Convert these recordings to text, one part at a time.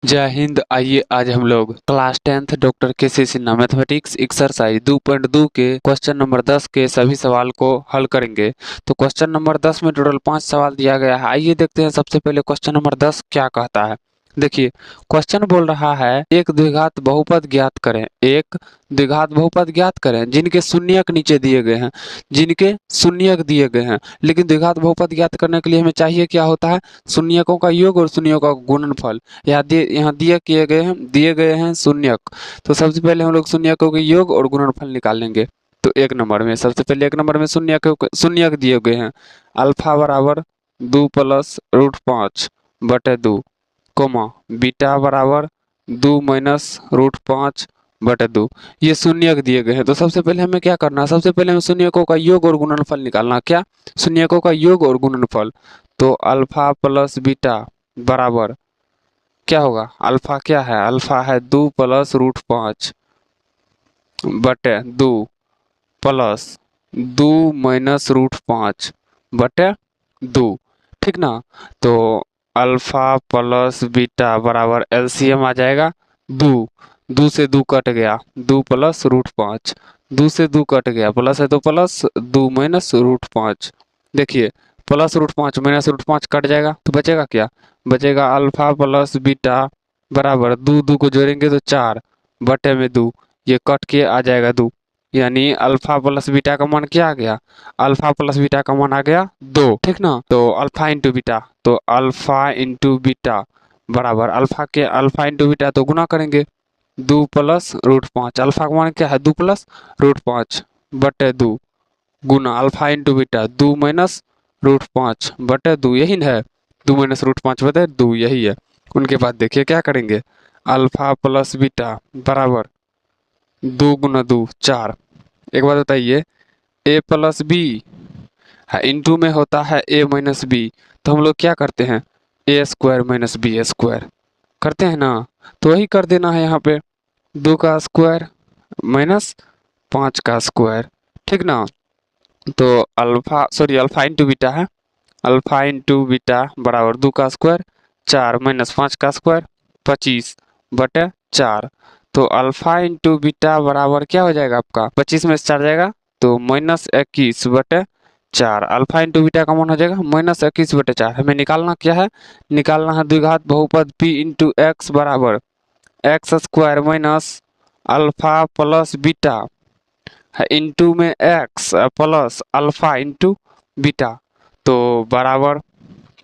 जय हिंद। आइए आज हम लोग class 10th doctor KC. Sinha mathematics exercise 2.2 के क्वेश्चन नंबर 10 के सभी सवाल को हल करेंगे। तो क्वेश्चन नंबर 10 में टोटल 5 सवाल दिया गया है। आइए देखते हैं सबसे पहले क्वेश्चन नंबर 10 क्या कहता है। देखिए क्वेश्चन बोल रहा है एक द्विघात बहुपद ज्ञात करें। एक द्विघात बहुपद ज्ञात करें जिनके शून्यक नीचे दिए गए हैं, जिनके शून्यक दिए गए हैं। लेकिन द्विघात बहुपद ज्ञात करने के लिए हमें चाहिए क्या होता है, शून्यकों का योग और शून्यकों का गुणनफल। यहाँ दिए गए हैं शून्यक। तो सबसे पहले हम लोग शून्यकों के योग और गुणनफल निकाल लेंगे। तो एक नंबर में सबसे पहले एक नंबर में शून्यक दिए गए हैं। अल्फा बराबर 2 प्लस रूट 5 बटे 2, कोमा बीटा बराबर 2 माइनस रूट 5 बटे 2। ये शून्यक दिए गए हैं। तो सबसे पहले हमें क्या करना है, सबसे पहले हमें शून्यकों का योग और गुणनफल निकालना। क्या? शून्यकों का योग और गुणनफल। तो अल्फा प्लस बीटा बराबर क्या होगा, अल्फा क्या है, अल्फा है 2 प्लस रूट 5 बटे 2 प्लस 2 माइनस रूट 5 बटे 2, ठीक ना। तो अल्फा प्लस बीटा बराबर एलसीएम आ जाएगा 2, 2 से 2 कट गया, 2 प्लस रूट 5, 2 से 2 कट गया, प्लस है तो प्लस 2 माइनस रूट 5। देखिए प्लस रूट 5 माइनस रूट 5 कट जाएगा तो बचेगा क्या, बचेगा अल्फा प्लस बीटा बराबर 2, 2 को जोड़ेंगे तो 4 बटे में 2, ये कट के आ जाएगा 2। यानी अल्फा प्लस बीटा का मान क्या आ गया, अल्फा प्लस बीटा का मान आ गया 2, ठीक ना। तो अल्फा इंटू बीटा, तो अल्फा इंटू बीटा बराबर अल्फा इंटू बीटा तो गुना करेंगे 2 प्लस रूट 5, अल्फा का मान क्या है 2 प्लस रूट 5 बटे 2 गुना alpha into beta 2 minus root 5 बटे 2, यही ना है 2 माइनस रूट 5 बटे 2, यही है। उनके बाद देखिए क्या करेंगे, अल्फा प्लस बीटा बराबर 2 गुना 2 4। एक बात बताइए, ए प्लस बी इंटू में होता है ए माइनस बी, तो हम लोग क्या करते हैं, ए स्क्वायर माइनस बी स्क्वायर करते हैं ना। तो वही कर देना है यहाँ पे, 2 का स्क्वायर माइनस 5 का स्क्वायर, ठीक ना। तो अल्फा इंटू बीटा है, अल्फा इंटू बीटा बराबर 2 का स्क्वायर 4 माइनस 5 का स्क्वायर 25 बटे 4। तो अल्फा इंटू बीटा बराबर क्या हो जाएगा आपका, 25 में से 4 जाएगा तो माइनस 21 बटे 4। अल्फा इंटू बीटा का मान हो जाएगा माइनस 21 बटे 4। हमें निकालना क्या है, निकालना है द्विघात बहुपद p इंटू एक्स बराबर x square minus alpha plus beta into में x plus alpha into beta. तो बराबर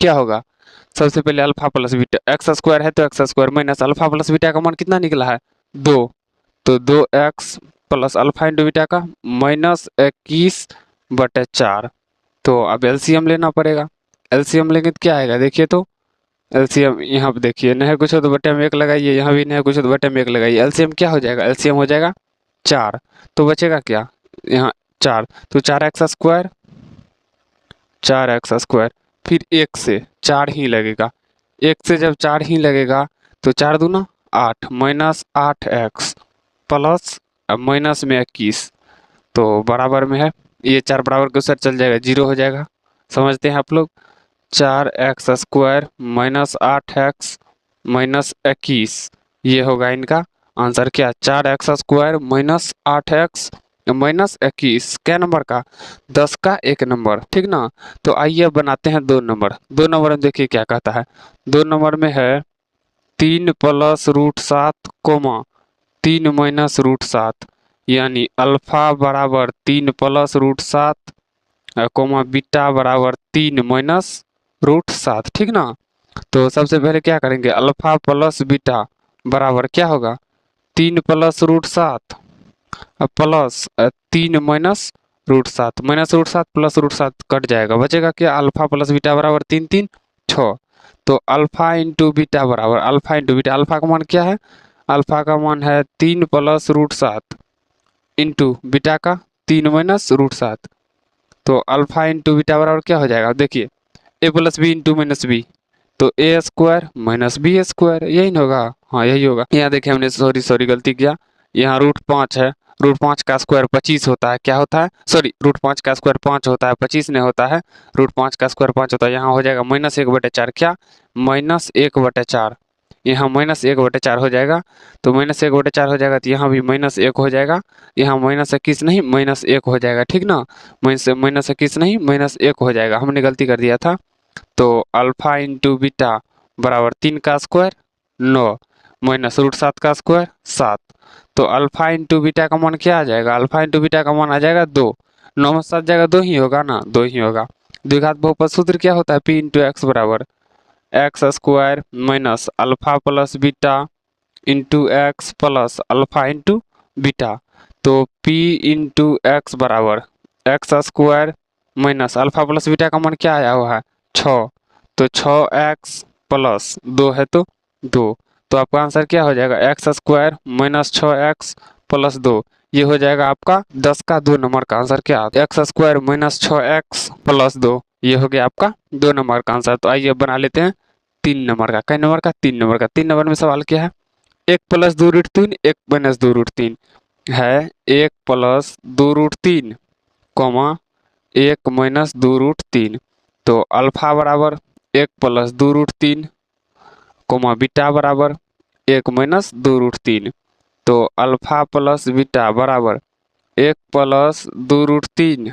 क्या होगा, सबसे पहले alpha plus beta, x square है तो x square minus alpha plus beta का मान कितना निकला है 2, तो 2x plus alpha into beta का माइनस 21 बटे 4। तो अब एलसीएम लेना पड़ेगा, एलसीएम लेंगे तो क्या आएगा, देखिए तो एलसीएम यहाँ पे देखिए, न है कुछ हो तो बटे में 1 लगाइए, यहाँ भी न है कुछ हो तो बटे में 1 लगाइए। एलसीएम क्या हो जाएगा, एलसीएम हो जाएगा 4। तो बचेगा क्या यहाँ 4, तो 4x स्क्वायर, 4x स्क्वायर फिर 1 से 4 ही लगेगा, 1 से जब 4 ही लगेगा तो 4 दूना 8 माइनस 8x प्लस माइनस में 21, तो बराबर में है, ये 4 बराबर के साथ चल जाएगा 0 हो जाएगा। समझते हैं आप लोग, 4x square minus 8x minus 21, ये होगा इनका आंसर। क्या, 4x square minus 8x minus 21, क्या नंबर का, 10 का 1 नंबर, ठीक ना। तो आइए अब बनाते हैं 2 नंबर। 2 नंबर में देखिए क्या कहता है, 2 नंबर में है 3 plus root 7 comma 3 minus root 7, यानी अल्फा बराबर 3 प्लस रूट 7 कोमा बीटा बराबर 3 माइनस रूट 7, ठीक ना। तो सबसे पहले क्या करेंगे, अल्फा प्लस बीटा बराबर क्या होगा 3 plus root 7 plus 3 minus root 7, minus root 7 plus root 7 कट जाएगा, बचेगा क्या, अल्फा प्लस बीटा बराबर 3 3 6। तो अल्फा इंटू बीटा बराबर अल्फा इंटू बीटा, अल्फा का मान क्या है, अल्फा का मान है 3 प्लस रूट 7 इंटू बीटा का 3 माइनस रूट 7। तो अल्फा इंटू बीटा बराबर क्या हो जाएगा, देखिए A plus B into minus B, तो A square minus B square, यही ना होगा, हाँ यही होगा। यहाँ देखिए हमने सॉरी गलती किया, यहाँ रूट 5 है, रूट 5 का स्क्वायर 25 होता है, क्या होता है, सॉरी रूट 5 का स्क्वायर 5 होता है, 25 नहीं होता है, रूट 5 का स्क्वायर 5 होता है। यहाँ हो जाएगा माइनस 1 बटे 4, क्या माइनस 1 बटे 4, यहाँ -1/4 हो जाएगा, तो -1/4 हो जाएगा, तो यहाँ भी -1 हो जाएगा, यहाँ -21 नहीं -1 हो जाएगा, ठीक ना। -21 नहीं -1 हो जाएगा, हमने गलती कर दिया था। तो अल्फा इंटू बीटा बराबर 3 का स्क्वायर 9 -√7 का स्क्वायर 7। तो अल्फा इंटू बीटा का मान क्या आ जाएगा, अल्फा इंटू बीटा का मान आ जाएगा 2। 9 में 7 जाएगा 2 ही होगा ना, 2 ही होगा। द्विघात बहुपद सूत्र क्या होता है, p इंटू एक्स बराबर x square minus alpha plus beta into x plus alpha into beta. तो p इंटू एक्स बराबर x square minus alpha plus beta का मान क्या आया हुआ है 6, तो 6x प्लस 2 है तो 2। तो आपका आंसर क्या हो जाएगा, x square minus 6x plus 2। ये हो जाएगा आपका 10 का 2 नंबर का आंसर। क्या, x square minus 6x plus 2, ये हो गया आपका 2 नंबर का आंसर। तो आइए बना लेते हैं 3 नंबर का। कई नंबर का, 3 नंबर का। 3 नंबर में सवाल क्या है, 1 प्लस 2√3 1 माइनस 2√3 है 1 प्लस 2√3 कॉमा 1 माइनस 2√3। तो अल्फा बराबर 1 प्लस 2√3 कोमा बीटा बराबर 1 माइनस 2√3। तो अल्फा प्लस बीटा बराबर 1 प्लस 2√3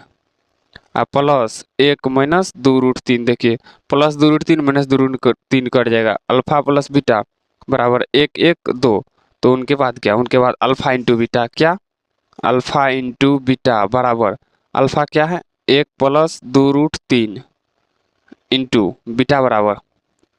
प्लस 1 माइनस 2√3। देखिए प्लस 2√3 माइनस 2√3 कट जाएगा। अल्फा प्लस बीटा बराबर 1 1 2। तो उनके बाद क्या, उनके बाद अल्फा इंटू बीटा, क्या अल्फा इंटू बीटा बराबर अल्फा क्या है 1 प्लस 2√3 इंटू बीटा बराबर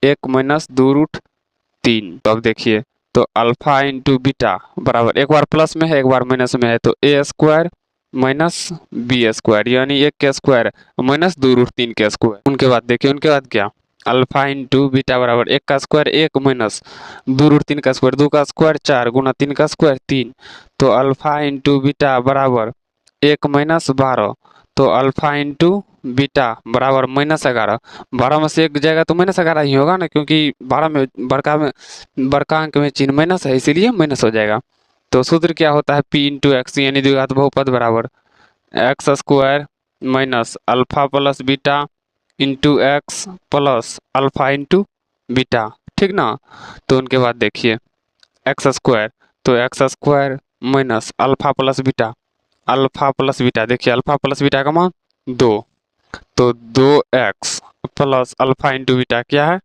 1 माइनस 2√3। तो अब देखिए, तो अल्फा इंटू बीटा बराबर एक बार प्लस में है एक बार माइनस में है, तो A square minus B square यानी 1 के स्क्वायर माइनस 2√3 के स्क्वायर। उनके बाद देखिए, उनके बाद क्या, अल्फा इंटू बीटा बराबर 1 का स्क्वायर 1 माइनस 2√3 का स्क्वायर 2 का स्क्वायर 4 गुना 3 का स्क्वायर 3। तो अल्फा इंटू बीटा बराबर 1 माइनस 12। तो अल्फा इंटू बीटा बराबर -11। 12 में से 1 जाएगा तो -11 ही होगा ना, क्योंकि 12 में बड़का अंक में चिन्ह माइनस है, इसीलिए माइनस हो जाएगा। तो सूत्र क्या होता है, p इंटू एक्स यानी द्विघात बहुपद बराबर x square minus alpha plus beta into x plus alpha into beta, ठीक ना। तो उनके बाद देखिए एक्स स्क्वायर, तो x square minus alpha plus beta, alpha plus beta देखिए अल्फा प्लस बीटा का मान 2। तो 2x plus alpha into beta क्या है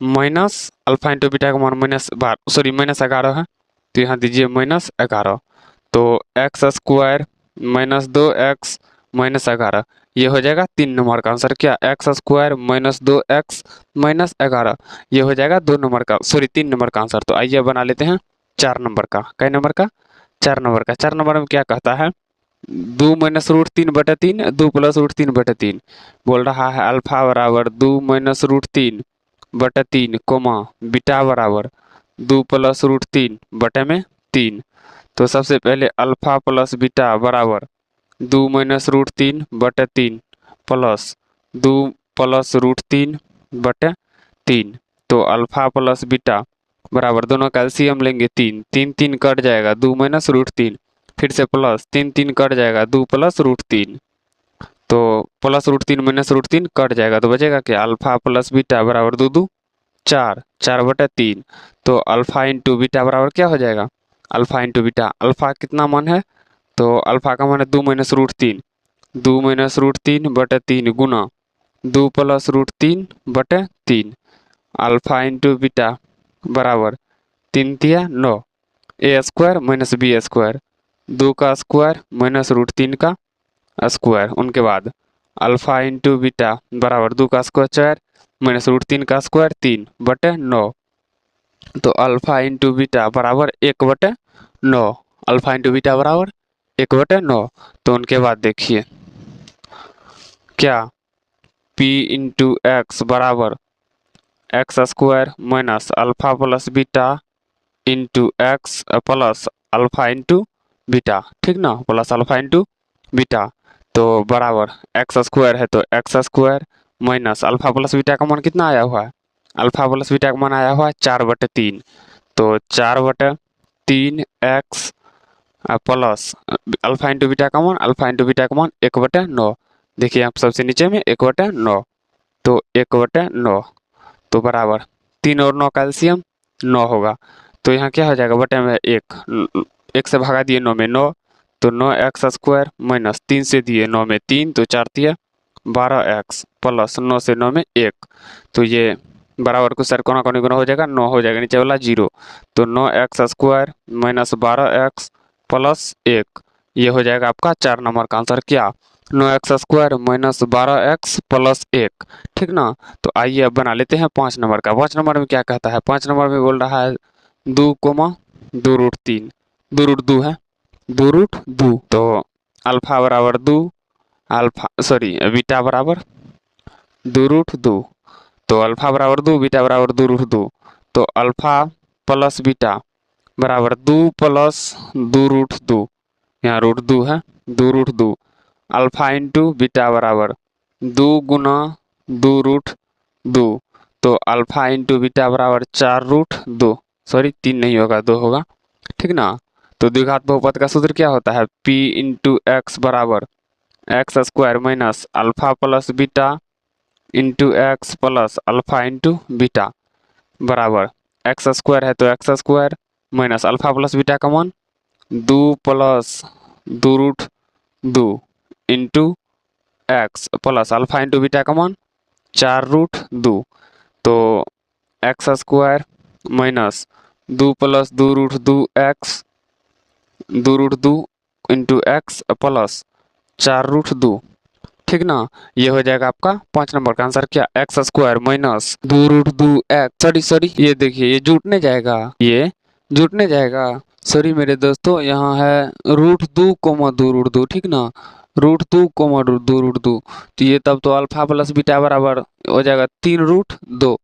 माइनस अल्फा इंटू बीटा का मान -11 है, तो यहाँ दीजिए -11। तो x square minus 2x minus 11, ये हो जाएगा 3 नंबर का आंसर। क्या, x square minus 2x minus 11, ये हो जाएगा 3 नंबर का आंसर। तो आइए बना लेते हैं 4 नंबर का। कई नंबर का, 4 नंबर का। 4 नंबर में क्या कहता है, 2 माइनस √3/3 2 प्लस √3/3 बोल रहा है अल्फा बराबर 2 माइनस √3/3 कोमा बीटा बराबर 2 प्लस √3/3। तो सबसे पहले अल्फा प्लस बीटा बराबर 2 माइनस √3/3 प्लस 2 प्लस √3/3। तो अल्फा प्लस बीटा बराबर दोनों का एलसीएम लेंगे 3 3 3 कट जाएगा 2 माइनस √3, फिर से प्लस 3 3 कट जाएगा 2 प्लस √3। तो प्लस √3 माइनस √3 कट जाएगा, तो बचेगा क्या, अल्फा प्लस बीटा बराबर 2 2 4 4/3। तो अल्फा इंटू बीटा बराबर क्या हो जाएगा, अल्फा इंटू बीटा, अल्फा कितना मान है, तो अल्फा का मान है 2 माइनस √3 2 माइनस √3/3 गुना 2 प्लस √3/3। अल्फा इंटू बीटा बराबर 3 तिया 9 ए स्क्वायर माइनस बी स्क्वायर 2 का स्क्वायर माइनस √3 का स्क्वायर। उनके बाद अल्फा इंटू बीटा बराबर 2 का स्क्वायर 4 माइनस √3 का स्क्वायर 3/9। तो अल्फा इंटू बीटा बराबर 1/9, अल्फा इंटू बीटा बराबर 1/9। तो उनके बाद देखिए क्या, p इंटू एक्स बराबर x square minus alpha plus beta into x plus alpha into beta, ठीक ना, प्लस अल्फा इंटू बीटा। तो बराबर एक्स स्क्वायर है तो x square minus alpha plus beta का मान कितना आया हुआ है, अल्फा प्लस बीटा का मान आया हुआ है 4/3। तो 4/3 x plus alpha into beta का मान, अल्फा इंटू बीटा का मान 1/9। देखिए आप सबसे नीचे में 1/9, तो 1/9। तो बराबर 3 और 9 का एलसीएम 9 होगा। तो यहाँ क्या हो जाएगा, बटे में 1 से भगा दिए 9 में 9, तो 9x² माइनस 3 से दिए 9 में 3, तो 4 दिए 12x प्लस 9 से 9 में 1, तो ये बराबर को सर कोना कोनी गुना हो जाएगा, 9 हो जाएगा, नीचे वाला 0, तो 9x² माइनस 12x प्लस 1, ये हो जाएगा आपका 4 नंबर का आंसर। क्या, 9x² माइनस 12x प्लस 1, ठीक ना। तो आइए अब बना लेते हैं 5 नंबर का। 5 नंबर में क्या कहता है, 5 नंबर में बोल रहा है 2, 2√3, 2√2 है, 2√2, तो अल्फा बराबर 2, बीटा बराबर 2√2, तो अल्फा बराबर 2, बीटा बराबर 2√2, तो अल्फा प्लस बीटा बराबर 2 प्लस 2√2, यहाँ √2 है, 2√2, अल्फा इंटू बीटा बराबर 2 गुना 2√2, तो अल्फा इंटू बीटा बराबर 4√2, 3 नहीं होगा, 2 होगा, ठीक ना। तो द्विघात बहुपद का सूत्र क्या होता है, p इंटू एक्स बराबर x² minus alpha plus beta into x plus alpha into beta बराबर x² है तो x² minus alpha plus beta का मान 2 plus 2√2 into x plus alpha into beta का मान 4√2, तो x² minus 2 plus 2√2 x 2√2 into x plus 4√2, ठीक ना। ये हो जाएगा आपका 5 नंबर का आंसर। क्या, x² माइनस 2√2 एक्स, ये देखिए ये जुटने जाएगा, ये जुटने जाएगा, मेरे दोस्तों, यहाँ है √2, 2√2, ठीक ना, √2, 2√2, तो ये तब तो अल्फा प्लस बीटा बराबर हो जाएगा 3√2,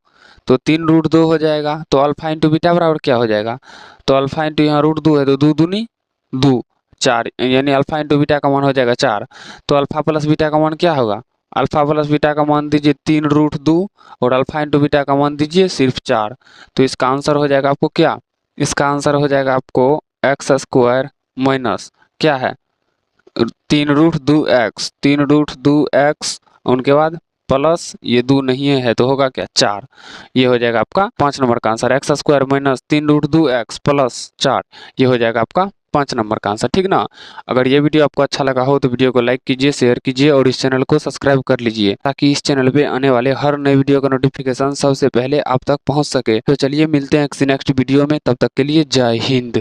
तो 3√2 हो जाएगा, तो अल्फा इंटू बीटा बराबर क्या हो जाएगा, तो अल्फा इंटू यहाँ √2 है तो 2 दूनी 2, 4, यानी अल्फा इंटू बीटा का मान हो जाएगा 4, तो अल्फा प्लस बीटा का मान क्या होगा, अल्फा प्लस बीटा का मान दीजिए 3√2 और अल्फा इंटू बीटा का मान दीजिए सिर्फ 4, तो इसका आंसर हो जाएगा आपको क्या, इसका आंसर हो जाएगा आपको x² माइनस क्या है 3√2x, उनके बाद प्लस ये 2 नहीं है तो होगा क्या 4, ये हो जाएगा आपका 5 नंबर का answer, x² minus 3√2x plus 4, ये हो जाएगा आपका 5 नंबर का आंसर, ठीक ना। अगर ये वीडियो आपको अच्छा लगा हो तो वीडियो को लाइक कीजिए, शेयर कीजिए और इस चैनल को सब्सक्राइब कर लीजिए, ताकि इस चैनल पे आने वाले हर नए वीडियो का नोटिफिकेशन सबसे पहले आप तक पहुंच सके। तो चलिए मिलते हैं किसी नेक्स्ट वीडियो में, तब तक के लिए जय हिंद।